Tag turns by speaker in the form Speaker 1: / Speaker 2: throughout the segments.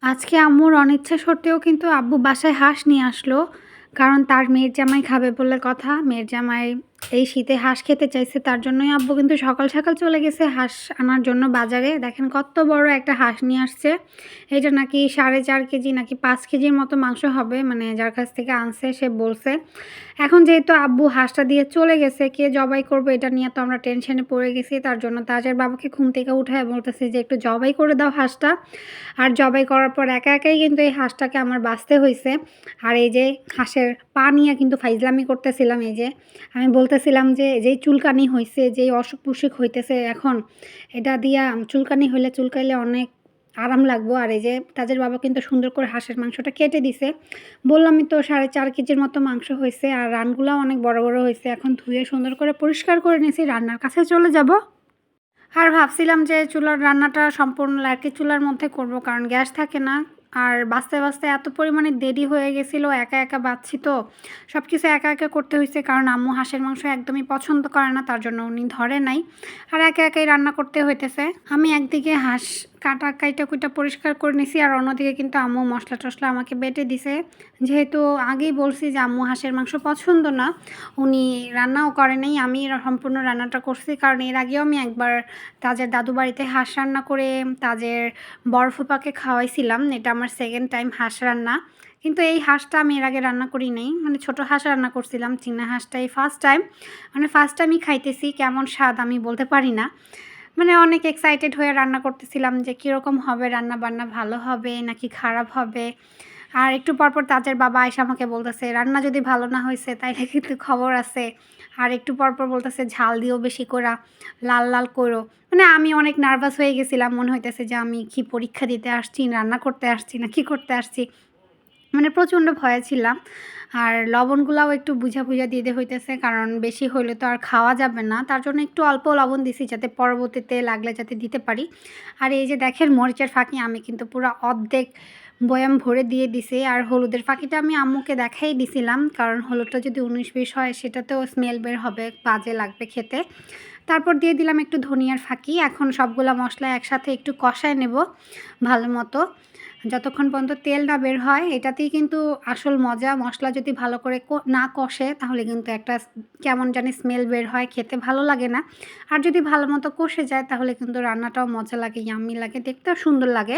Speaker 1: আজকে আম্মুর অনিচ্ছা সত্ত্বেও কিন্তু আব্বু বাসায় হাঁস নিয়ে আসলো। কারণ তার মেয়ের জামাই খাবে বলে কথা। মেয়ের জামাই এই শীতে হাঁস খেতে চাইছে। তার জন্যই আব্বু কিন্তু সকাল সকাল চলে গেছে হাঁস আনার জন্য বাজারে। দেখেন কত বড় একটা হাঁস নিয়ে আসছে। এটা নাকি 4.5 কেজি নাকি 5 কেজির মতো মাংস হবে। মানে যার কাছ থেকে আনছে সে বলছে। এখন যেহেতু আব্বু হাঁসটা দিয়ে চলে গেছে, কে জবাই করবে এটা নিয়ে তো আমরা টেনশনে পড়ে গেছি। তার জন্য তাজের বাবাকে ঘুম থেকে উঠায় বলতেছি যে একটু জবাই করে দাও হাঁসটা। আর জবাই করার পর একা একাই কিন্তু এই হাঁসটাকে আমার বাঁচতে হয়েছে। আর এই যে হাঁসের পা নিয়ে কিন্তু ফাইজলামি করতেছিলাম। এই যে আমি বলতেছিলাম যে যেই চুলকানি হয়েছে, যেই অসুখ বিসুখ হইতেছে এখন, এটা দিয়া চুলকানি হইলে চুলকাইলে অনেক আরাম লাগবো। আর এই যে তাদের বাবা কিন্তু সুন্দর করে হাঁসের মাংসটা কেটে দিছে। বললামই তো 4.5 কেজির মতো মাংস হয়েছে। আর রানগুলাও অনেক বড় বড় হয়েছে। এখন ধুয়ে সুন্দর করে পরিষ্কার করে নিয়েছি, রান্নার কাছে চলে যাব। আর ভাবছিলাম যে চুলার রান্নাটা সম্পূর্ণ লার্কি চুলার মধ্যে করব, কারণ গ্যাস থাকে না। আর বাঁচতে বাঁচতে এত পরিমাণে দেরি হয়ে গেছিলো, একা একা বাঁচছি তো সব কিছু একা একা করতে হয়েছে। কারণ আম্মু হাঁসের মাংস একদমই পছন্দ করে না, তার জন্য উনি ধরে নাই। আর একা একাই রান্না করতে হইতেছে। আমি একদিকে হাঁস কাইটা কুইটা পরিষ্কার করে নিছি, আর অন্যদিকে কিন্তু আম্মু মশলা টশলা আমাকে বেটে দিছে। যেহেতু আগেই বলছি যে আম্মু হাঁসের মাংস পছন্দ না, উনি রান্নাও করে নাই, আমি সম্পূর্ণ রান্নাটা করছি। কারণ এর আগেও আমি একবার তাজের দাদু বাড়িতে হাঁস রান্না করে তাজের বড় ফুপাকে খাওয়াইছিলাম। এটা আমার সেকেন্ড টাইম হাঁস রান্না। কিন্তু এই হাঁসটা আমি এর আগে রান্না করি নাই, মানে ছোটো হাঁস রান্না করছিলাম। চীনা হাঁসটাই ফার্স্ট টাইম, মানে ফার্স্ট টাইমই খাইতেছি। কেমন স্বাদ আমি বলতে পারি না। মানে অনেক এক্সাইটেড হয়ে রান্না করতেছিলাম যে কীরকম হবে, রান্না বান্না ভালো হবে নাকি খারাপ হবে। আর একটু পরপর তাজের বাবা আইসা আমাকে বলতেছে রান্না যদি ভালো না হয়েছে তাইলে কিন্তু খবর আছে। আর একটু পরপর বলতেছে ঝাল দিও বেশি কইরা, লাল লাল করো। মানে আমি অনেক নার্ভাস হয়ে গেছিলাম, মনে হইতেছে যে আমি কি পরীক্ষা দিতে আসছি, রান্না করতে আসছি না কি করতে আসছি। মানে প্রচণ্ড ভয়ে ছিলাম। আর লবণগুলাও একটু বুঝা বুঝা দিতে হইতেছে, কারণ বেশি হইলে তো আর খাওয়া যাবে না। তার জন্য একটু অল্প লবণ দিছি, যাতে পরবর্তীতে লাগলে যাতে দিতে পারি। আর এই যে দেখেন মরিচের ফাঁকি আমি কিন্তু পুরো অর্ধেক বয়াম ভরে দিয়ে দিছি। আর হলুদের ফাঁকিটা আমি আম্মুকে দেখাই দিছিলাম, কারণ হলুদটা যদি 19-20 হয় সেটাতেও স্মেল বের হবে, বাজে লাগবে খেতে। তারপর দিয়ে দিলাম একটু ধনিয়ার ফাঁকি। এখন সবগুলা মশলা একসাথে একটু কষায় নেব ভালো মতো, যতক্ষণ পর্যন্ত তেল না বের হয়। এটাতেই কিন্তু আসল মজা। মশলা যদি ভালো করে না কষে তাহলে কিন্তু একটা কেমন জানি স্মেল বের হয়, খেতে ভালো লাগে না। আর যদি ভালো মতো কষে যায় তাহলে কিন্তু রান্নাটাও মজা লাগে, ইয়াম্মি লাগে, দেখতেও সুন্দর লাগে।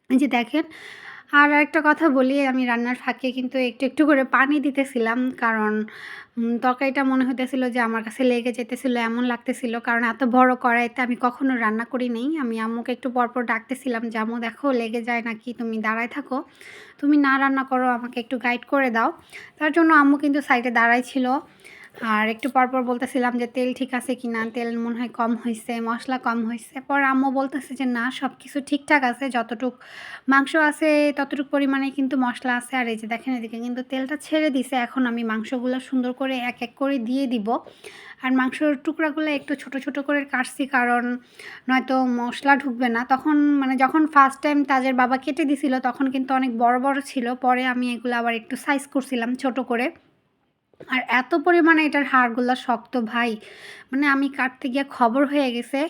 Speaker 1: এই যে দেখেন। আর আরেকটা কথা বলি, আমি রান্নার ফাঁকে কিন্তু একটু একটু করে পানি দিতেছিলাম, কারণ তরকারিটা মনে হইতেছিল যে আমার কাছে লেগে যেতেছিল, এমন লাগতেছিল। কারণ এত বড় কড়াইতে আমি কখনো রান্না করি নাই। আমি আম্মুকে একটু পরপর ডাকতেছিলাম যে আম্মু দেখো লেগে যায় নাকি, তুমি দাঁড়ায় থাকো, তুমি না রান্না করো, আমাকে একটু গাইড করে দাও। তার জন্য আম্মু কিন্তু সাইডে দাঁড়াই ছিল। আর একটু পরপর বলতেছিলাম যে তেল ঠিক আছে কিনা, তেল মনে হয় কম হয়েছে, মশলা কম হয়েছে। পর আম্মু বলতেছে যে না, সব কিছু ঠিকঠাক আছে, যতটুক মাংস আছে ততটুক পরিমাণে কিন্তু মশলা আছে। আর এই যে দেখেন এদিকে কিন্তু তেলটা ছেড়ে দিছে। এখন আমি মাংসগুলো সুন্দর করে এক এক করে দিয়ে দিব। আর মাংসর টুকরাগুলো একটু ছোট ছোট করে কাটছি, কারণ নয়তো মশলা ঢুকবে না। তখন মানে যখন ফার্স্ট টাইম তাজের বাবা কেটে দিছিল তখন কিন্তু অনেক বড় বড় ছিল, পরে আমি এগুলো আবার একটু সাইজ করছিলাম ছোট করে। আর এত পরিমাণে এটার হাড়গুলা শক্ত ভাই, মানে আমি কাটতে গিয়ে খবর হয়ে গেছে।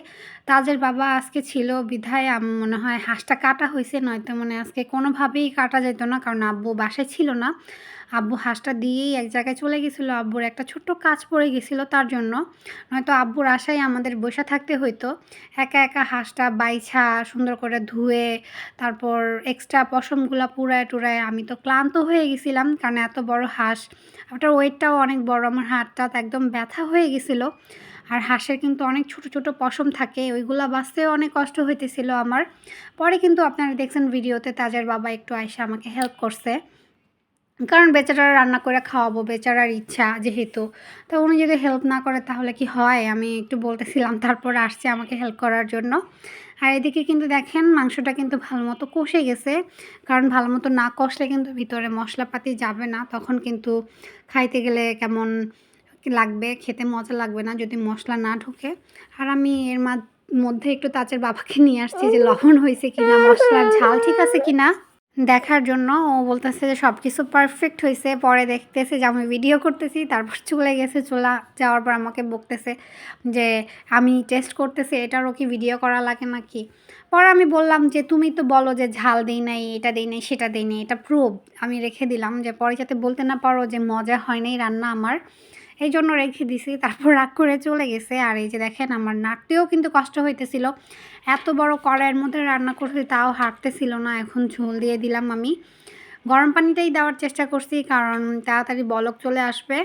Speaker 1: তাজের বাবা আজকে ছিল বিধায় মনে হয় হাঁসটা কাটা হয়েছে, নয়তো মানে আজকে কোনোভাবেই কাটা যেত না, কারণ আব্বু বাসায় ছিল না। আব্বু হাঁসটা দিয়েই এক জায়গায় চলে গেছিলো, আব্বুর একটা ছোট্ট কাজ পড়ে গেছিলো তার জন্য। নয়তো আব্বুর আশায় আমাদের বসে থাকতে হইতো। একা একা হাঁসটা বাইছা সুন্দর করে ধুয়ে তারপর এক্সট্রা পশমগুলা পুড়ায় টুড়ায় আমি তো ক্লান্ত হয়ে গেছিলাম, কারণ এত বড় হাঁস, ওটার ওয়েটটাও অনেক বড়। আমার হাতটা একদম ব্যথা হয়ে গেছিলো। আর হাঁসের কিন্তু অনেক ছোট ছোট পশম থাকে, ওইগুলা বাঁচতেও অনেক কষ্ট হইতেছিল আমার। পরে কিন্তু আপনারা দেখছেন ভিডিওতে তাজের বাবা একটু আইসা আমাকে হেল্প করছে, কারণ বেচারারা রান্না করে খাওয়াবো, বেচারার ইচ্ছা যেহেতু। তো উনি যদি হেল্প না করে তাহলে কি হয়, আমি একটু বলতেছিলাম, তারপর আসছে আমাকে হেল্প করার জন্য। আর এদিকে কিন্তু দেখেন মাংসটা কিন্তু ভালো মতো কষে গেছে, কারণ ভালো মতো না কষলে কিন্তু ভিতরে মশলাপাতি যাবে না, তখন কিন্তু খাইতে গেলে কেমন লাগবে, খেতে মজা লাগবে না যদি মশলা না ঢোকে। আর আমি এর মধ্যে একটু তাজের বাবাকে নিয়ে আসছি যে লবণ হয়েছে কিনা, মশলার ঝাল ঠিক আছে কিনা দেখার জন্য। ও বলতেছে যে সব কিছু পারফেক্ট হয়েছে। পরে দেখতেছে যে আমি ভিডিও করতেছি, তারপর চলে গেছে। চলে যাওয়ার পর আমাকে বকতেছে যে আমি টেস্ট করতেছি, এটারও কি ভিডিও করা লাগে নাকি। পরে আমি বললাম যে তুমি তো বলো যে ঝাল দেই নাই, এটা দেই নাই, সেটা দেই নাই, এটা প্রুফ আমি রেখে দিলাম যে পরে যাতে বলতে না পারো যে মজা হয় নাই রান্না আমার, এই জন্য রেখে দিছি। তারপর রাগ করে চলে গেছে। আর এই যে দেখেন আমার নাড়তেও কিন্তু কষ্ট হইতেছিল, এত বড় কড়াইয়ের মধ্যে রান্না করতে তাও হাঁটতেছিল না। এখন ঝোল দিয়ে দিলাম আমি, গরম পানিটাই দেওয়ার চেষ্টা করছি কারণ তাড়াতাড়ি বলক চলে আসবে।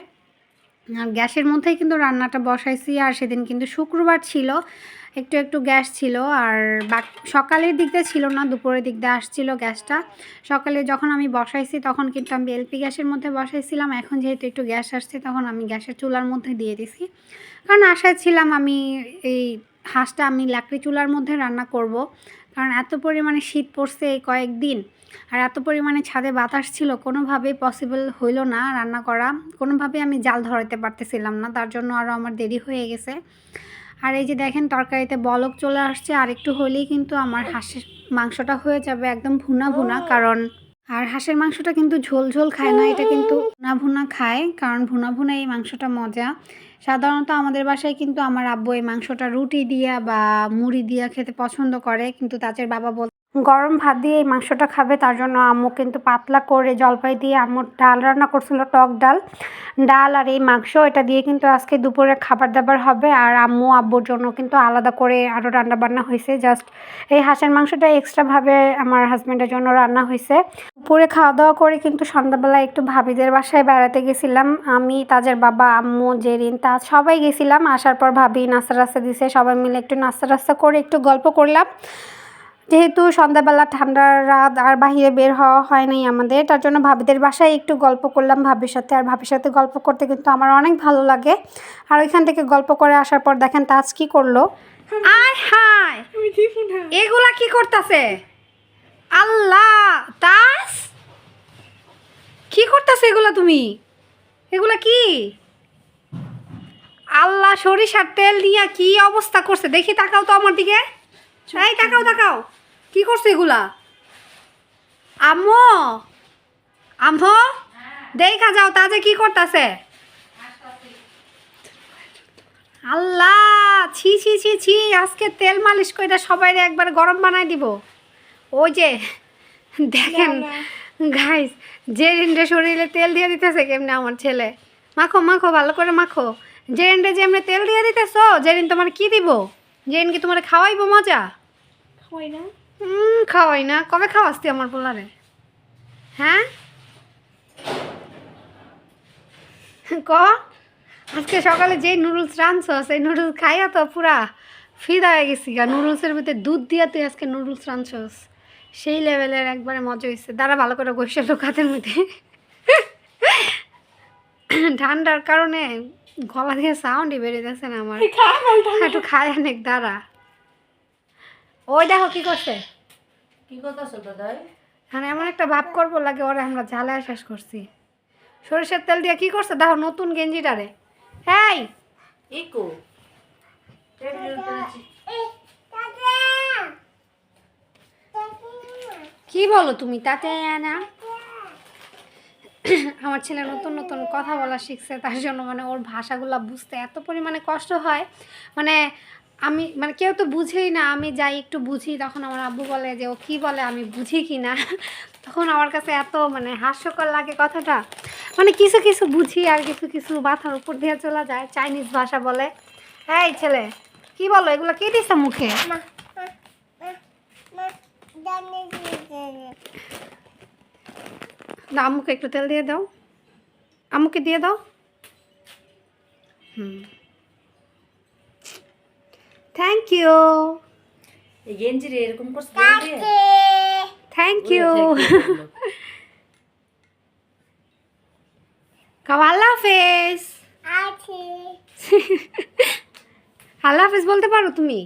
Speaker 1: আর গ্যাসের মধ্যেই কিন্তু রান্নাটা বসাইছি। আর সেদিন কিন্তু শুক্রবার ছিল, একটু একটু গ্যাস ছিল। আর সকালের দিক দিয়ে ছিল না, দুপুরের দিক দিয়ে আসছিল গ্যাসটা। সকালে যখন আমি বসাইছি তখন কিন্তু আমি এলপি গ্যাসের মধ্যে বসাইছিলাম, এখন যেহেতু একটু গ্যাস আসছে তখন আমি গ্যাসের চুলার মধ্যে দিয়ে দিছি। কারণ আশায় ছিলাম আমি এই হাঁসটা আমি লাকড়ি চুলার মধ্যে রান্না করব, কারণ এত পরিমাণে শীত পড়ছে এই কয়েকদিন। আর এত পরিমাণে ছাদে বাতাস ছিল, কোনোভাবেই পসিবল হইল না রান্না করা, কোনোভাবেই আমি জাল ধরাতে পারতেছিলাম না, তার জন্য আরও আমার দেরি হয়ে গেছে। আর এই যে দেখেন তরকারিতে বলক চলে আসছে, আর একটু হলেই কিন্তু আমার হাঁসের মাংসটা হয়ে যাবে একদম ভুনা ভুনা। কারণ আর হাঁসের মাংসটা কিন্তু ঝোল ঝোল খায় না, এটা কিন্তু ভুনা ভুনা খায়, কারণ ভুনা ভুনা এই মাংসটা মজা। সাধারণত আমাদের বাসায় কিন্তু আমার আব্বু এই মাংসটা রুটি দিয়া বা মুড়ি দিয়া খেতে পছন্দ করে, কিন্তু তাদের বাবা গরম ভাত দিয়ে এই মাংসটা খাবে, তার জন্য আম্মু কিন্তু পাতলা করে জলপাই দিয়ে আম্মু ডাল রান্না করছিল, টক ডাল। ডাল আর এই মাংস এটা দিয়ে কিন্তু আজকে দুপুরে খাবার দাবার হবে। আর আম্মু আব্বুর জন্য কিন্তু আলাদা করে আরও রান্না বান্না হয়েছে, জাস্ট এই হাঁসের মাংসটা এক্সট্রাভাবে আমার হাজব্যান্ডের জন্য রান্না হয়েছে। দুপুরে খাওয়া দাওয়া করে কিন্তু সন্ধ্যাবেলা একটু ভাবিদের বাসায় বেড়াতে গেছিলাম, আমি তাজের বাবা, আম্মু, জেরিন, তাজ সবাই গেছিলাম। আসার পর ভাবি নাস্তা রাস্তা দিছে, সবাই মিলে একটু নাস্তা রাস্তা করে একটু গল্প করলাম। যেহেতু সন্ধ্যাবেলা ঠান্ডার রাত আর বাহিরে বের হওয়া হয় নাই আমাদের, তার জন্য ভাবিদের বাসায় একটু গল্প করলাম ভাবির সাথে। আর ভাবির সাথে গল্প করতে কিন্তু আমার অনেক ভালো লাগে। আর ওইখান থেকে গল্প করে আসার পর দেখেন তাজ কি করলো, আয় হায় এগুলা কি করতেছে, আল্লাহ তাজ কি করতেছে এগুলা, তুমি এগুলা কি, আল্লাহ সরিষার তেল দিয়া কি অবস্থা করছে, দেখি তাকাও তো আমার দিকে, এই তাকাও তাকাও, কি করছে এগুলা, আম্মু আম্মু দেখা যাও তাজে কি করতেছে, আল্লাহ ছি ছি ছি ছি, আজকে তেল মালিশ করে সবাই একবার গরম বানাই দিব। ওই যে দেখেন গাইস, জেরিনরে শরীরে তেল দিয়ে দিতেছে কেমনে আমার ছেলে, মাখো মাখো ভালো করে মাখো, জেরিনরে যেমনি তেল দিয়ে দিতেছো, জেরিন তোমার কি দিব, জেরিন কি তোমার খাওয়াইবো মজা, খাওয়াই না, খাওয়াই না, কবে খাওয়াচ্ছি আমার পোলারে, হ্যাঁ ক, আজকে সকালে যেই নুডলস রাঁধছ সেই নুডলস খাইয়া তো পুরা ফিদা হয়ে গেছি গা, নুডলসের ভিতরে দুধ দিয়া তুই আজকে নুডলস রাঁধছস, সেই লেভেলের একবারে মজা হয়েছে। দাঁড়া ভালো করে বসে হাতের মধ্যে, ঠান্ডার কারণে গলা দিয়ে সাউন্ডই বেরিয়েছে না আমার, একটু খায় অনেক, দাঁড়া। ওই দেখো কি করছে,
Speaker 2: কি করতেছো দাদাই?
Speaker 1: মানে এমন একটা ভাব করবো লাগে ওরে আমরা ঝালায় শেষ করছি, সরিষার তেল দিয়ে কি করছে দেখো নতুন গেঞ্জিটারে, এই
Speaker 2: ইকো
Speaker 1: কি বলো তুমি, তাতে না আমার ছেলে নতুন নতুন কথা বলা শিখছে, তার জন্য মানে ওর ভাষাগুলো বুঝতে এত পরিমাণে কষ্ট হয়। মানে আমি মানে কেউ তো বুঝেই না, আমি যাই একটু বুঝি তখন আমার আব্বু বলে যে ও কী বলে আমি বুঝি কি না, তখন আমার কাছে এত মানে হাস্যকর লাগে কথাটা। মানে কিছু কিছু বুঝি আর কিছু কিছু মাথার উপর দিয়ে চলে যায়, চাইনিজ ভাষা বলে। এই ছেলে কি বলো, এগুলো কে দিচ্ছে মুখে, না আম্মুকে একটু তেল দিয়ে দাও, আম্মুকে দিয়ে দাও, থ্যাংক ইউ,
Speaker 2: এই গেঞ্জি রে এরকম করছ দিয়ে
Speaker 1: থ্যাংক ইউ, আল্লাহ হাফেজ, আল্লাহ হাফেজ বলতে পারো তুমি,